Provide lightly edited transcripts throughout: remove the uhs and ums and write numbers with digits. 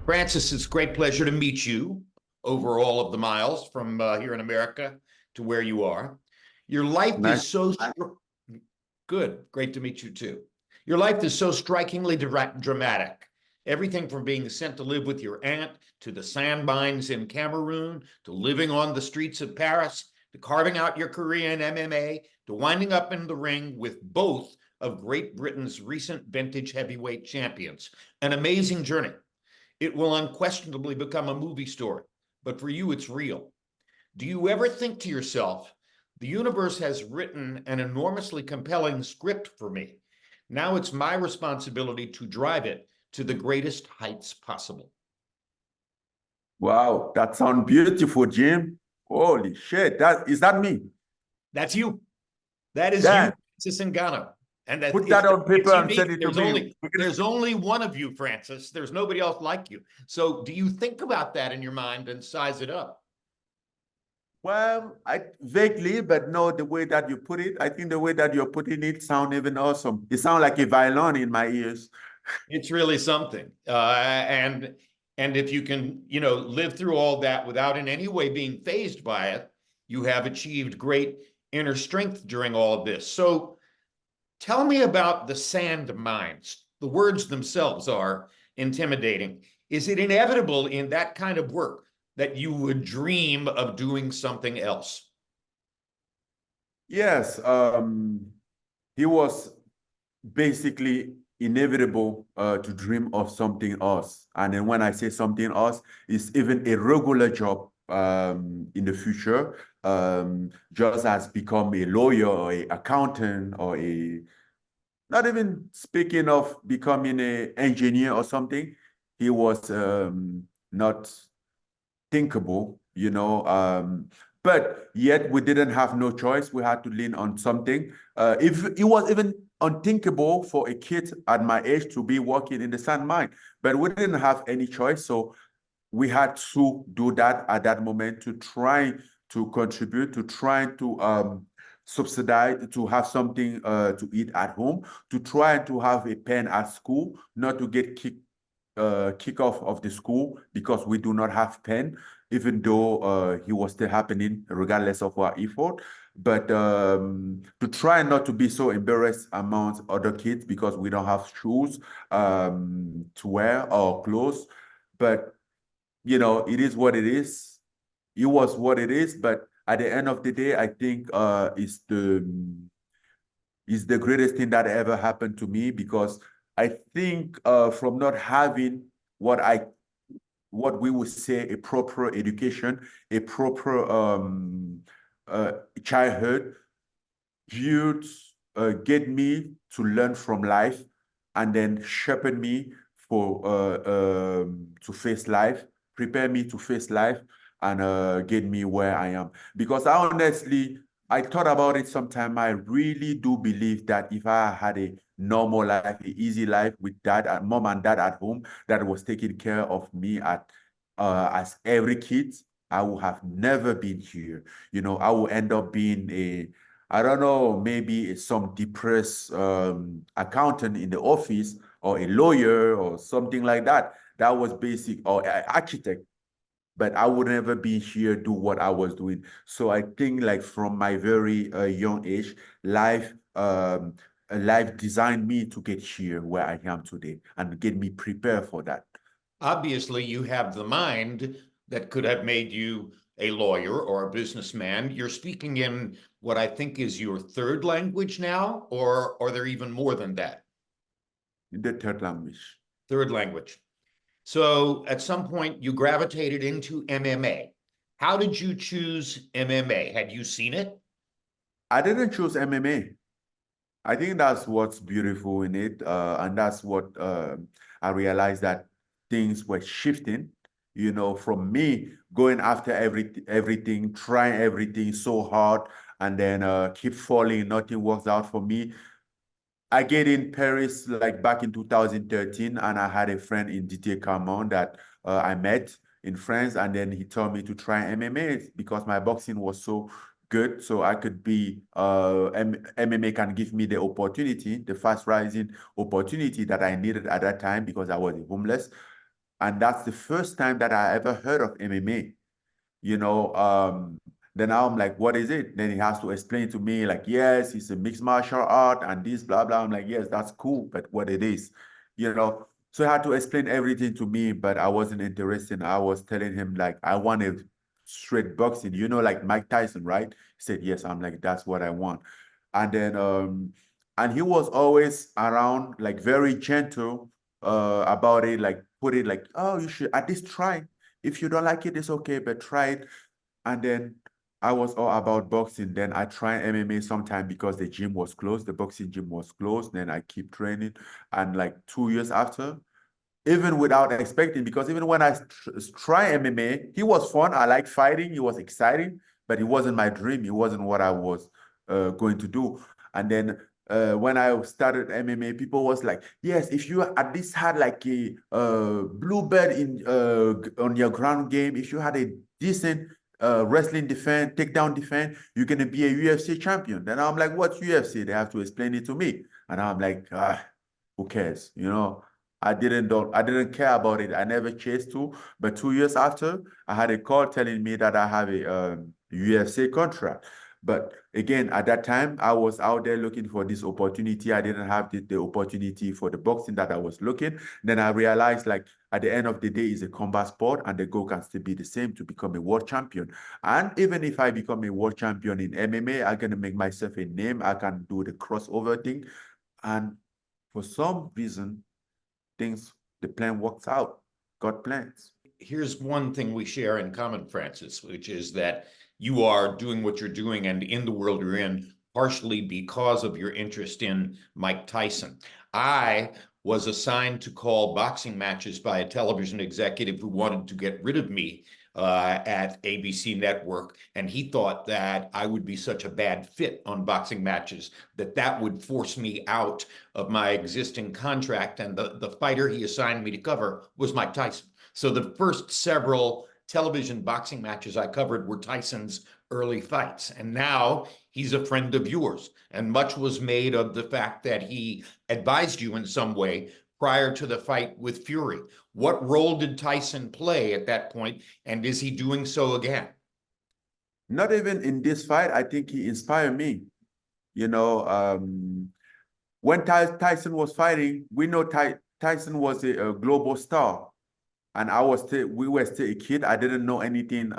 Francis, it's a great pleasure to meet you over all of the miles from here in America to where you are. Your life Nice. is so good. Great to meet you too. Your life is so strikingly dramatic. Everything from being sent to live with your aunt to the sand mines in Cameroon to living on the streets of Paris to carving out your career in MMA to winding up in the ring with both of Great Britain's recent vintage heavyweight champions. An amazing journey. It will unquestionably become a movie story, but for you, it's real. Do you ever think to yourself, the universe has written an enormously compelling script for me. Now it's my responsibility to drive it to the greatest heights possible. Wow, that sounds beautiful, Jim. Holy shit, is that me? That's you. That is you, Damn, Francis Ngannou. And that put that on paper it's and send unique. it to me. There's only one of you, Francis. There's nobody else like you. So do you think about that in your mind and size it up? Well, I vaguely, but no, the way that you put it, I think the way that you're putting it sounds even awesome. It sounds like a violin in my ears. It's really something. And if you can, live through all that without in any way being fazed by it, you have achieved great inner strength during all of this. So tell me about the sand mines. The words themselves are intimidating. Is it inevitable in that kind of work that you would dream of doing something else? Yes, he was basically inevitable to dream of something else. And then when I say something else, it's even a regular job in the future, just as become a lawyer or a accountant or not even speaking of becoming an engineer or something, he was not thinkable, but yet we didn't have no choice. We had to lean on something. If it was even unthinkable for a kid at my age to be working in the sand mine, but we didn't have any choice. So we had to do that at that moment to try to contribute, to try to subsidize, to have something to eat at home, to try to have a pen at school, not to get kick off of the school because we do not have pen, even though he was still happening regardless of our effort. But to try not to be so embarrassed amongst other kids because we don't have shoes to wear or clothes. But it is what it is. It was what it is. But at the end of the day, I think is the greatest thing that ever happened to me because I think from not having what we would say a proper education, a proper childhood, youth get me to learn from life and then sharpen me for to face life, prepare me to face life and get me where I am. Because I thought about it sometime. I really do believe that if I had a normal life, an easy life with mom and dad at home that was taking care of me as every kid, I would have never been here. I would end up being I don't know, maybe some depressed accountant in the office or a lawyer or something like that. That was basic, or architect. But I would never be here do what I was doing. So I think like from my very young age, life designed me to get here where I am today and get me prepared for that. Obviously, you have the mind that could have made you a lawyer or a businessman. You're speaking in what I think is your third language now, or are there even more than that? The third language. Third language. So at some point, you gravitated into MMA. How did you choose MMA? Had you seen it? I didn't choose MMA. I think that's what's beautiful in it. And that's what I realized that things were shifting, from me going after everything, trying everything so hard, and then keep falling, nothing works out for me. I get in Paris like back in 2013, and I had a friend in DT Carmon that I met in France, and then he told me to try MMA because my boxing was so good. So I could be MMA can give me the opportunity, the fast rising opportunity that I needed at that time because I was homeless. And that's the first time that I ever heard of MMA. You know, then now I'm like, what is it? Then he has to explain to me, like, yes, it's a mixed martial art and this, blah, blah. I'm like, yes, that's cool, but what it is, you know? So he had to explain everything to me, but I wasn't interested. I was telling him, like, I wanted straight boxing, you know, like Mike Tyson, right? He said, yes. I'm like, that's what I want. And then, and he was always around, like, very gentle about it, like, put it like, oh, you should at least try. If you don't like it, it's okay, but try it. And then I was all about boxing. Then I tried MMA sometime because the gym was closed. The boxing gym was closed. Then I keep training. And like 2 years after, even without expecting, because even when I try MMA, he was fun. I like fighting. It was exciting, but it wasn't my dream. It wasn't what I was going to do. And then when I started MMA, people was like, yes, if you at least had like a blue belt in on your ground game, if you had a decent wrestling defense, takedown defense, you're gonna be a UFC champion. Then I'm like, what's UFC? They have to explain it to me. And I'm like, who cares? You know, I didn't care about it. I never chased to. But 2 years after, I had a call telling me that I have a UFC contract. But again, at that time, I was out there looking for this opportunity. I didn't have the opportunity for the boxing that I was looking. Then I realized, like, at the end of the day, it's a combat sport, and the goal can still be the same, to become a world champion. And even if I become a world champion in MMA, I'm gonna make myself a name. I can do the crossover thing. And for some reason, the plan works out. God plans. Here's one thing we share in common, Francis, which is that you are doing what you're doing and in the world you're in partially because of your interest in Mike Tyson. I was assigned to call boxing matches by a television executive who wanted to get rid of me at ABC Network, and he thought that I would be such a bad fit on boxing matches that that would force me out of my existing contract. And the fighter he assigned me to cover was Mike Tyson. So the first several television boxing matches I covered were Tyson's early fights. And now he's a friend of yours. And much was made of the fact that he advised you in some way prior to the fight with Fury. What role did Tyson play at that point, and is he doing so again? Not even in this fight, I think he inspired me. You know, when Tyson was fighting, we know Tyson was a global star. And we were still a kid. I didn't know anything.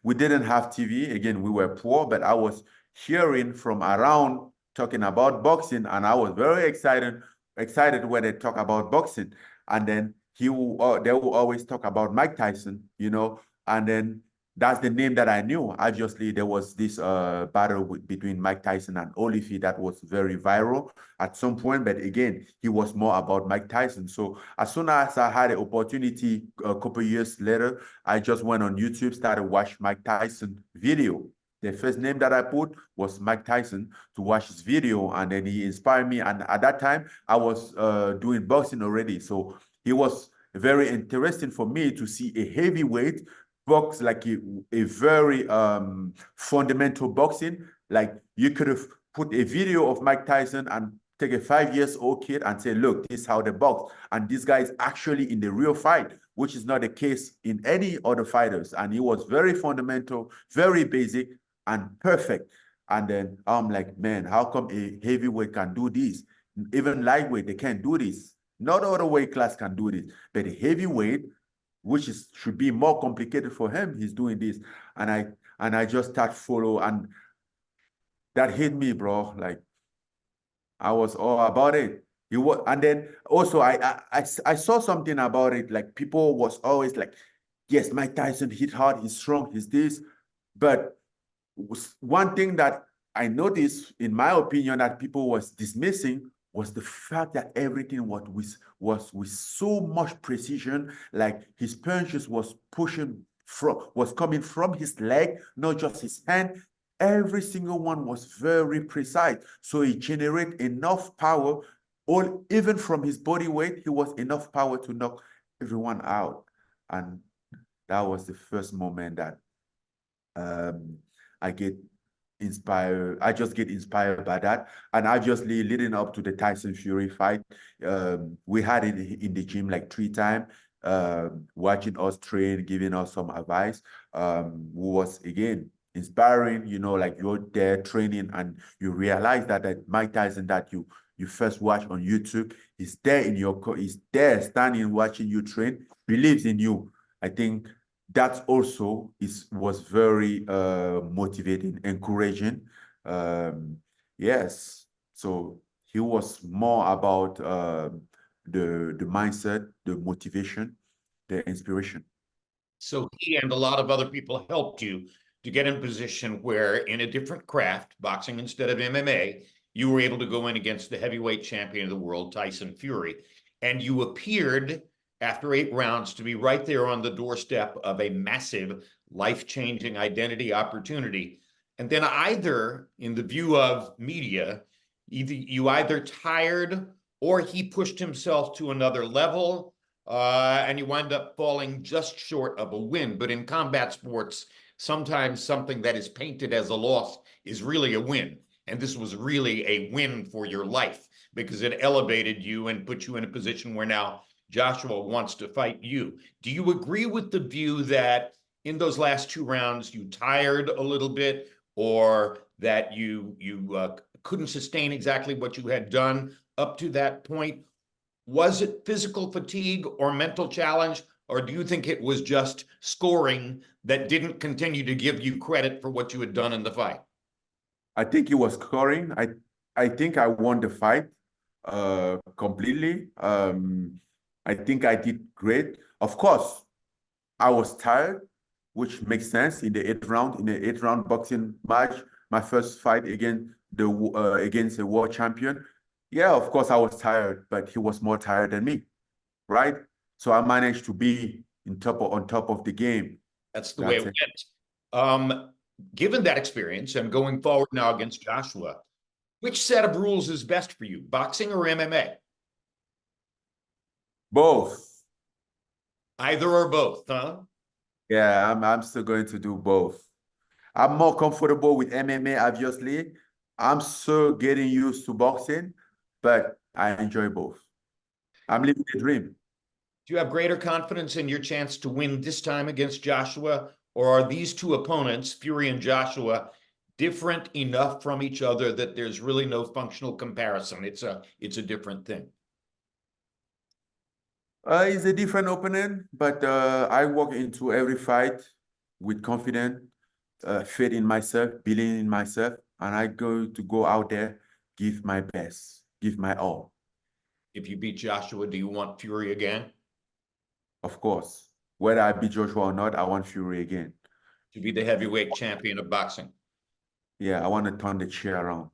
We didn't have TV. Again, we were poor, but I was hearing from around talking about boxing, and I was very excited when they talk about boxing. And then they will always talk about Mike Tyson, you know, and then that's the name that I knew. Obviously, there was this battle between Mike Tyson and Holyfield that was very viral at some point. But again, he was more about Mike Tyson. So as soon as I had an opportunity a couple years later, I just went on YouTube, started watching Mike Tyson video. The first name that I put was Mike Tyson to watch his video, and then he inspired me. And at that time, I was doing boxing already. So it was very interesting for me to see a heavyweight box, like a very fundamental boxing. Like, you could have put a video of Mike Tyson and take a 5 years old kid and say, look, this is how they box. And this guy is actually in the real fight, which is not the case in any other fighters. And he was very fundamental, very basic, and perfect. And then I'm like, man, how come a heavyweight can do this? Even lightweight, they can't do this. Not other weight class can do this. But a heavyweight, which should be more complicated for him, he's doing this. And I just start follow, and that hit me, bro. Like, I was all about it. And then also I saw something about it. Like, people was always like, yes, Mike Tyson hit hard, he's strong, he's this. But one thing that I noticed, in my opinion, that people was dismissing was the fact that everything was with so much precision. Like, his punches was coming from his leg, not just his hand. Every single one was very precise. So he generated enough power, or even from his body weight, he was enough power to knock everyone out. And that was the first moment that I get inspired. I just get inspired by that. And obviously, leading up to the Tyson Fury fight, we had it in the gym like 3 times. watching us train, giving us some advice, who was again inspiring. You know, like you're there training and you realize that Mike Tyson that you first watch on YouTube, he's there he's there standing watching you train, believes in you. I think that also was very motivating, encouraging. Yes, so he was more about the mindset, the motivation, the inspiration. So he and a lot of other people helped you to get in a position where, in a different craft, boxing instead of MMA, you were able to go in against the heavyweight champion of the world, Tyson Fury. And you appeared after 8 rounds to be right there on the doorstep of a massive, life-changing identity opportunity. And then either, in the view of media, you either tired or he pushed himself to another level, and you wind up falling just short of a win. But in combat sports, sometimes something that is painted as a loss is really a win. And this was really a win for your life because it elevated you and put you in a position where now Joshua wants to fight you. Do you agree with the view that in those last 2 rounds you tired a little bit, or that you couldn't sustain exactly what you had done up to that point? Was it physical fatigue or mental challenge, or do you think it was just scoring that didn't continue to give you credit for what you had done in the fight? I think it was scoring. I think I won the fight completely. I think I did great. Of course, I was tired, which makes sense in the 8th round, in the 8th round boxing match, my first fight against a world champion. Yeah, of course I was tired, but he was more tired than me, right? So I managed to be on top of the game. That's the way it went. Given that experience and going forward now against Joshua, which set of rules is best for you, boxing or MMA? Both. Either or both, huh? Yeah, I'm still going to do both. I'm more comfortable with MMA, obviously. I'm still getting used to boxing, but I enjoy both. I'm living the dream. Do you have greater confidence in your chance to win this time against Joshua, or are these two opponents, Fury and Joshua, different enough from each other that there's really no functional comparison? It's a different thing. It's a different opponent, but I walk into every fight with confidence, faith in myself, believing in myself, and I go out there, give my best, give my all. If you beat Joshua, do you want Fury again? Of course, whether I beat Joshua or not, I want Fury again. To be the heavyweight champion of boxing. Yeah, I want to turn the chair around.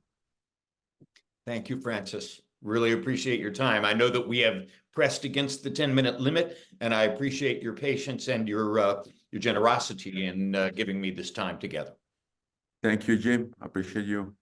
Thank you, Francis. Really appreciate your time. I know that we have pressed against the 10-minute limit, and I appreciate your patience and your generosity in giving me this time together. Thank you, Jim. I appreciate you.